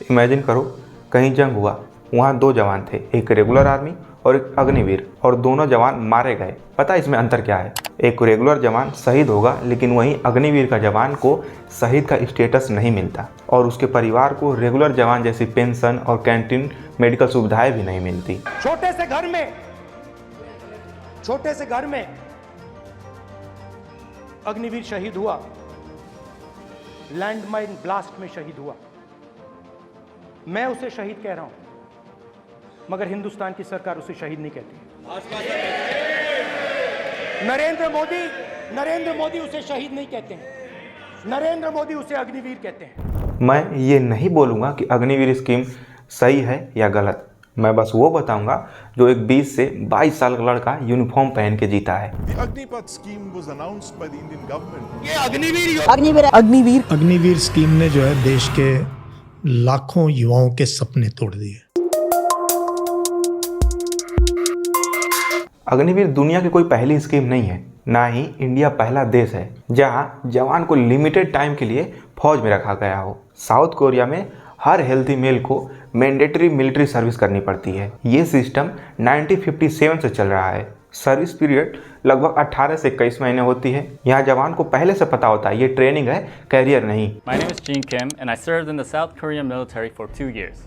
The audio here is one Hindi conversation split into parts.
इमेजिन करो कहीं जंग हुआ, वहाँ दो जवान थे, एक रेगुलर आर्मी और एक अग्निवीर, और दोनों जवान मारे गए। पता इसमें अंतर क्या है? एक रेगुलर जवान शहीद होगा, लेकिन वहीं अग्निवीर का जवान को शहीद का स्टेटस नहीं मिलता और उसके परिवार को रेगुलर जवान जैसी पेंशन और कैंटीन मेडिकल सुविधाएं भी नहीं मिलती। छोटे से घर में अग्निवीर शहीद हुआ, लैंडमाइन ब्लास्ट में शहीद हुआ। मैं उसे शहीद कह रहा हूं, मगर हिंदुस्तान की सरकार उसे शहीद नहीं कहती। नरेंद्र मोदी उसे शहीद नहीं कहते हैं, नरेंद्र मोदी उसे अग्निवीर कहते हैं। मैं ये नहीं बोलूँगा कि अग्निवीर स्कीम सही है या गलत, मैं बस वो बताऊंगा जो एक 20 से 22 साल का लड़का यूनिफॉर्म पहन के जीता है। अग्निवीर स्कीम ने जो है देश के लाखों युवाओं के सपने तोड़ दिए। अग्निवीर दुनिया की कोई पहली स्कीम नहीं है, ना ही इंडिया पहला देश है जहां जवान को लिमिटेड टाइम के लिए फौज में रखा गया हो। साउथ कोरिया में हर हेल्थी मेल को मैंडेटरी मिलिट्री सर्विस करनी पड़ती है। ये सिस्टम 1957 से चल रहा है। सर्विस पीरियड लगभग 18 से 21 महीने होती है। यहाँ जवान को पहले से पता होता है ये ट्रेनिंग है, कैरियर नहीं। My name is Jin Kim and I served in the South Korean military for 2 years.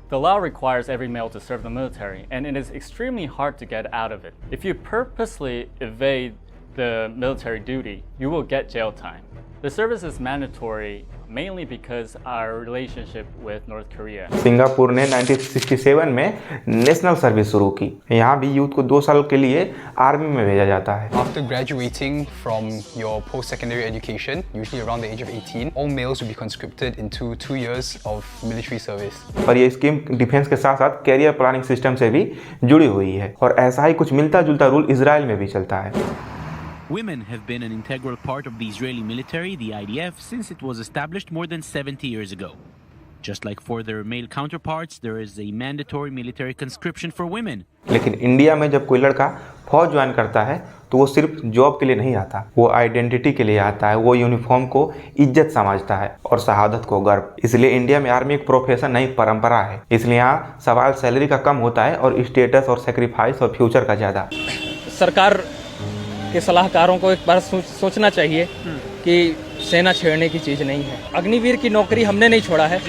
The law requires every male to serve the military and it is extremely hard to get out of it. If you purposely evade the military duty, you will get jail time. The service is mandatory mainly because our relationship with North Korea. Singapore ने 1967 में नेशनल सर्विस शुरू की। यहाँ भी यूथ को 2 साल के लिए आर्मी में भेजा जाता है। After graduating from your post-secondary education, usually around the age of 18, all males will be conscripted into 2 years of military service. और ये स्कीम डिफेंस के साथ साथ कैरियर प्लानिंग सिस्टम से भी जुड़ी हुई है और ऐसा ही कुछ मिलता जुलता रूल इजराइल में भी चलता है। Women have been an integral part of the Israeli military, the IDF, since it was established more than 70 years ago. Just like for their male counterparts, there is a mandatory military conscription for women. लेकिन इंडिया में जब कोई लड़का फौज ज्वाइन करता है तो वो सिर्फ जॉब के लिए नहीं आता, वो आइडेंटिटी के लिए आता है। वो यूनिफॉर्म को इज्जत समझता है और शहादत को गर्व। इसलिए इंडिया में आर्मी एक प्रोफेशन नहीं, परंपरा है। इसलिए यहाँ सवाल सैलरी का कम होता है और स्टेटस और सेक्रीफाइस और फ्यूचर का ज़्यादा। सरकार के सलाहकारों को एक बार सोचना चाहिए कि सेना छेड़ने की चीज़ नहीं है। अग्निवीर की नौकरी हमने नहीं छोड़ा है।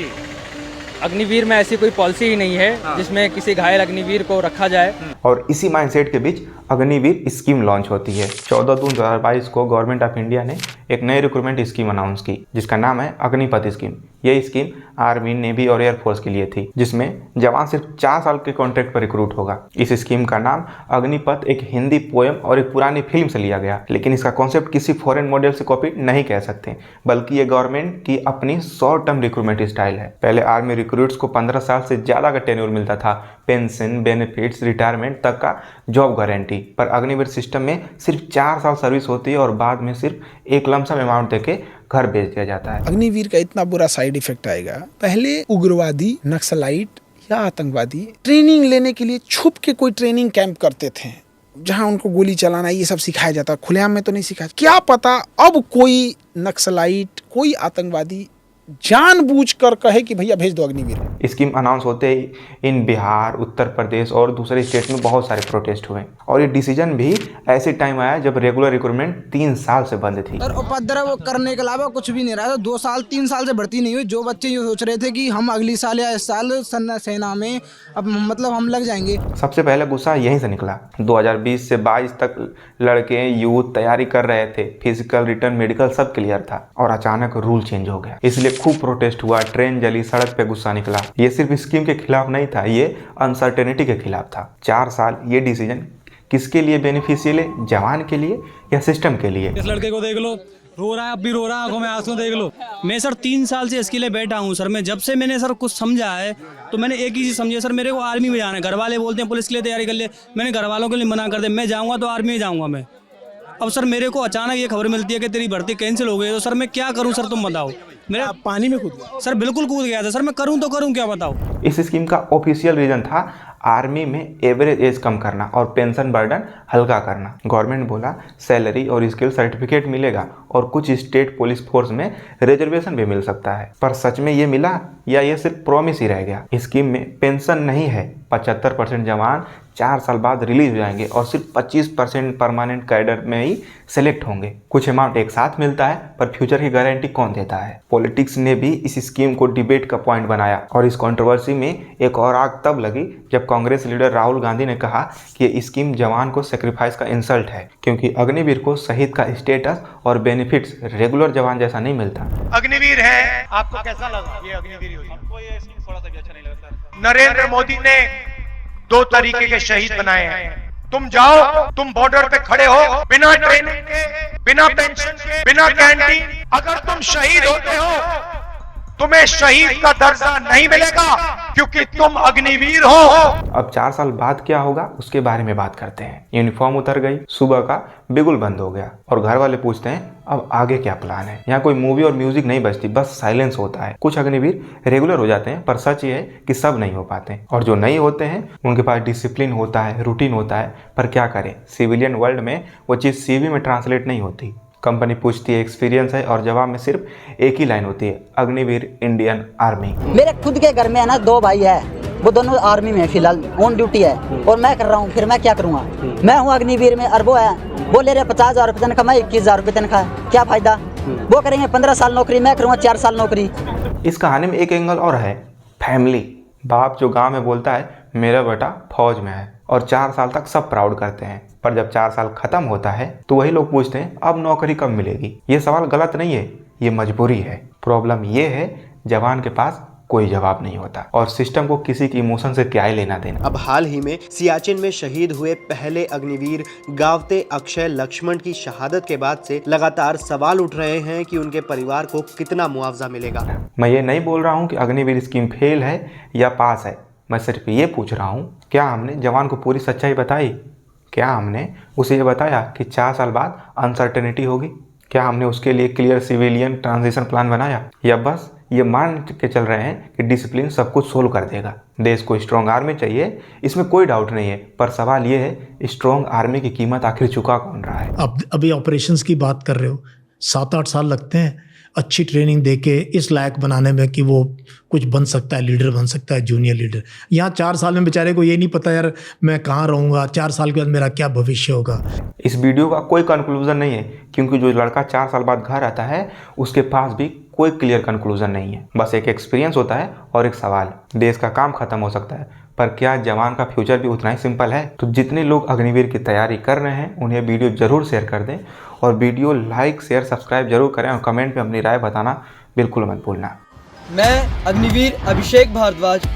अग्निवीर में ऐसी कोई पॉलिसी ही नहीं है जिसमें किसी घायल अग्निवीर को रखा जाए। और इसी माइंडसेट के बीच अग्निवीर स्कीम लॉन्च होती है। 14 जून 2022 को गवर्नमेंट ऑफ इंडिया ने एक नई रिक्रूटमेंट स्कीम अनाउंस की जिसका नाम है अग्निपथ स्कीम। ये स्कीम आर्मी, नेवी और एयरफोर्स के लिए थी, जिसमें जवान सिर्फ 4 साल के कॉन्ट्रैक्ट पर रिक्रूट होगा। इस स्कीम का नाम अग्निपथ एक हिंदी पोएम और एक पुरानी फिल्म से लिया गया, लेकिन इसका कॉन्सेप्ट किसी फॉरेन मॉडल से कॉपी नहीं कह सकते, बल्कि ये गवर्नमेंट की अपनी शॉर्ट टर्म रिक्रूटमेंट स्टाइल है। पहले आर्मी रिक्रूट्स को 15 साल से ज़्यादा का टेन्योर मिलता था, पेंशन, बेनिफिट्स, रिटायरमेंट तक का जॉब गारंटी। पर अग्निवीर सिस्टम में सिर्फ 4 साल सर्विस होती है और बाद में सिर्फ एक लमसम अमाउंट देके घर भेज दिया जाता है। अग्निवीर का इतना बुरा साइड इफेक्ट आएगा, पहले उग्रवादी, नक्सलाइट या आतंकवादी ट्रेनिंग लेने के लिए छुप के कोई ट्रेनिंग कैंप करते थे जहां उनको गोली चलाना ये सब सिखाया जाता। खुलेआम में तो नहीं सिखाया। क्या पता अब कोई नक्सलाइट, कोई आतंकवादी जानबूझकर कहे कि भैया भेज दो अग्निवीर। स्कीम अनाउंस होते ही इन बिहार, उत्तर प्रदेश और दूसरे स्टेट में बहुत सारे प्रोटेस्ट हुए और ये डिसीजन भी ऐसे टाइम आया जब रेगुलर रिक्रूटमेंट 3 साल से बंद थी। और उपद्रव करने के अलावा कुछ भी नहीं रहा था। 2 साल 3 साल से भर्ती नहीं हुई। जो बच्चे ये सोच रहे थे कि हम अगली साल या इस साल सेना में अब मतलब हम लग जाएंगे। सबसे पहले गुस्सा यहीं से निकला। 2020 से 22 तक लड़के यूथ तैयारी कर रहे थे, फिजिकल, रिटर्न, मेडिकल सब क्लियर था और अचानक रूल चेंज हो गया। इसलिए खूब प्रोटेस्ट हुआ, ट्रेन जली, सड़क पे गुस्सा निकला। ये सिर्फ स्कीम के खिलाफ नहीं था, ये अनसर्टेनिटी के खिलाफ था। 4 साल ये डिसीजन किसके लिए बेनिफिशियल है? जवान के लिए या सिस्टम के लिए? इस लड़के को देख लो, रो रहा है, अब भी रो रहा है, आंखों में आंसू देख लो। मैं सर 3 साल से इसके लिए बैठा हूँ सर। मैं जब से मैंने सर कुछ समझा है तो मैंने एक ही चीज़ समझी सर, मेरे को आर्मी में जाना है। घर वाले बोलते हैं पुलिस के लिए तैयारी कर ले, मैंने घर वालों के लिए मना कर दिया। मैं जाऊँगा तो आर्मी में जाऊँगा मैं। अब सर मेरे को अचानक ये खबर मिलती है कि तेरी भर्ती कैंसिल हो गई, तो सर मैं क्या करूं सर, तुम बताओ। मेरा पानी में कूद गया सर, बिल्कुल कूद गया था सर। मैं करूं तो करूं क्या, बताओ। इस स्कीम का ऑफिशियल रीजन था आर्मी में एवरेज एज कम करना और पेंशन बर्डन हल्का करना। गवर्नमेंट बोला सैलरी और स्किल सर्टिफिकेट मिलेगा और कुछ स्टेट पुलिस फोर्स में रिजर्वेशन भी मिल सकता है। पर सच में ये मिला या ये सिर्फ प्रॉमिस ही रह गया? स्कीम में पेंशन नहीं है। 75% जवान 4 साल बाद रिलीज हो जाएंगे और सिर्फ 25% परमानेंट कैडर में ही सेलेक्ट होंगे। कुछ अमाउंट एक साथ मिलता है, पर फ्यूचर की गारंटी कौन देता है? पॉलिटिक्स ने भी इस स्कीम को डिबेट का पॉइंट बनाया और इस कंट्रोवर्सी में एक और आग तब लगी जब कांग्रेस लीडर राहुल गांधी ने कहा कि ये स्कीम जवान को सेक्रीफाइस का इंसल्ट है, क्योंकि अग्निवीर को शहीद का स्टेटस और बेनिफिट्स रेगुलर जवान जैसा नहीं मिलता। अग्निवीर है, आपको कैसा लगा ये अग्निवीर योजना? थोड़ा सा भी अच्छा नहीं लगा। नरेंद्र मोदी ने 2 तरीके के शहीद बनाए हैं। तुम जाओ, तुम बॉर्डर पे खड़े हो, बिना ट्रेनिंग के, बिना पेंशन के, बिना कैंटीन, अगर तुम शहीद होते हो तुम्हें शहीद का दर्जा नहीं मिलेगा क्योंकि तुम अग्निवीर हो। अब 4 साल बाद क्या होगा उसके बारे में बात करते हैं। यूनिफॉर्म उतर गई, सुबह का बिगुल बंद हो गया और घर वाले पूछते हैं अब आगे क्या प्लान है। यहाँ कोई मूवी और म्यूजिक नहीं बजती, बस साइलेंस होता है। कुछ अग्निवीर रेगुलर हो जाते हैं, पर सच ये है कि सब नहीं हो पाते और जो नहीं होते हैं उनके पास डिसिप्लिन होता है, रूटीन होता है, पर क्या करें, सिविलियन वर्ल्ड में वो चीज़ सीवी में ट्रांसलेट नहीं होती। कंपनी पूछती है एक्सपीरियंस है और जवाब में सिर्फ एक ही लाइन होती है, अग्निवीर इंडियन आर्मी। मेरे खुद के घर में है ना 2 भाई है, वो दोनों आर्मी में फिलहाल ऑन ड्यूटी है और मैं कर रहा हूँ, फिर मैं क्या करूँगा? मैं हूँ अग्निवीर में, अरबो है, वो ले रहे 50,000 रुपये तनख्वाह, मैं 21,000 रुपये तनख्वाह, क्या फायदा? वो करेंगे 15 साल नौकरी, मैं करूँगा 4 साल नौकरी। इस कहानी में एक एंगल और है, फैमिली। बाप जो गाँव में बोलता है मेरा बेटा फौज में है और 4 साल तक सब प्राउड करते हैं, पर जब 4 साल खत्म होता है तो वही लोग पूछते हैं अब नौकरी कब मिलेगी। ये सवाल गलत नहीं है, ये मजबूरी है। प्रॉब्लम ये है जवान के पास कोई जवाब नहीं होता और सिस्टम को किसी की इमोशन से क्या ही लेना देना। अब हाल ही में सियाचिन में शहीद हुए पहले अग्निवीर गावते अक्षय लक्ष्मण की शहादत के बाद से लगातार सवाल उठ रहे हैं कि उनके परिवार को कितना मुआवजा मिलेगा। मैं ये नहीं बोल रहा हूँ कि अग्निवीर स्कीम फेल है या पास है, मैं सिर्फ ये पूछ रहा हूँ क्या हमने जवान को पूरी सच्चाई बताई? क्या हमने उसे ये बताया कि 4 साल बाद अनसर्टेनिटी होगी? क्या हमने उसके लिए क्लियर सिविलियन ट्रांजिशन प्लान बनाया, या बस ये मान के चल रहे हैं कि डिसिप्लिन सब कुछ सोल्व कर देगा? देश को स्ट्रॉन्ग आर्मी चाहिए, इसमें कोई डाउट नहीं है, पर सवाल ये है स्ट्रॉन्ग आर्मी की कीमत आखिर चुका कौन रहा है? अब अभी ऑपरेशंस की बात कर रहे हो, 7-8 साल लगते हैं अच्छी ट्रेनिंग देके इस लायक बनाने में कि वो कुछ बन सकता है, लीडर बन सकता है, जूनियर लीडर। यहाँ 4 साल में बेचारे को ये नहीं पता यार मैं कहाँ रहूँगा, 4 साल के बाद मेरा क्या भविष्य होगा। इस वीडियो का कोई कंक्लूजन नहीं है, क्योंकि जो लड़का 4 साल बाद घर आता है उसके पास भी कोई क्लियर कंक्लूजन नहीं है। बस एक एक्सपीरियंस होता है और एक सवाल, देश का काम खत्म हो सकता है, पर क्या जवान का फ्यूचर भी उतना ही सिंपल है? तो जितने लोग अग्निवीर की तैयारी कर रहे हैं उन्हें वीडियो जरूर शेयर कर दें और वीडियो लाइक शेयर सब्सक्राइब जरूर करें और कमेंट में अपनी राय बताना बिल्कुल मत भूलना। मैं अग्निवीर अभिषेक भारद्वाज